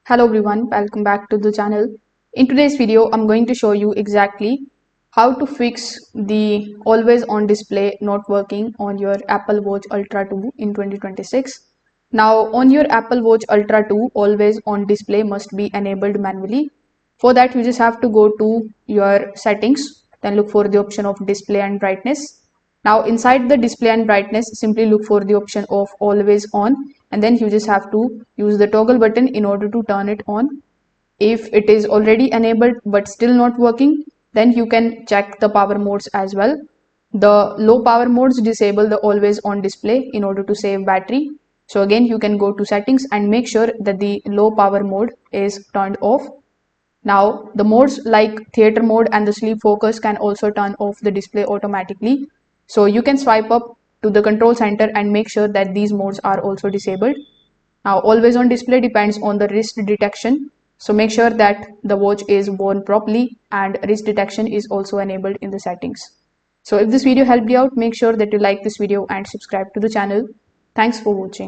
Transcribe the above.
Hello everyone, welcome back to the channel. In today's video, I'm going to show you exactly how to fix the always on display not working on your Apple Watch Ultra 2 in 2026. Now on your Apple Watch Ultra 2, always on display must be enabled manually. For that, you just have to go to your settings, then look for the option of display and brightness. Now inside the display and brightness, simply look for the option of always on, and then you just have to use the toggle button in order to turn it on. If it is already enabled but still not working, then you can check the power modes as well. The low power modes disable the always on display in order to save battery. So again, you can go to settings and make sure that the low power mode is turned off. Now, the modes like theater mode and the sleep focus can also turn off the display automatically. So you can swipe up to the control center and make sure that these modes are also disabled. Now, always on display depends on the wrist detection. So make sure that the watch is worn properly and wrist detection is also enabled in the settings. So if this video helped you out, make sure that you like this video and subscribe to the channel. Thanks for watching.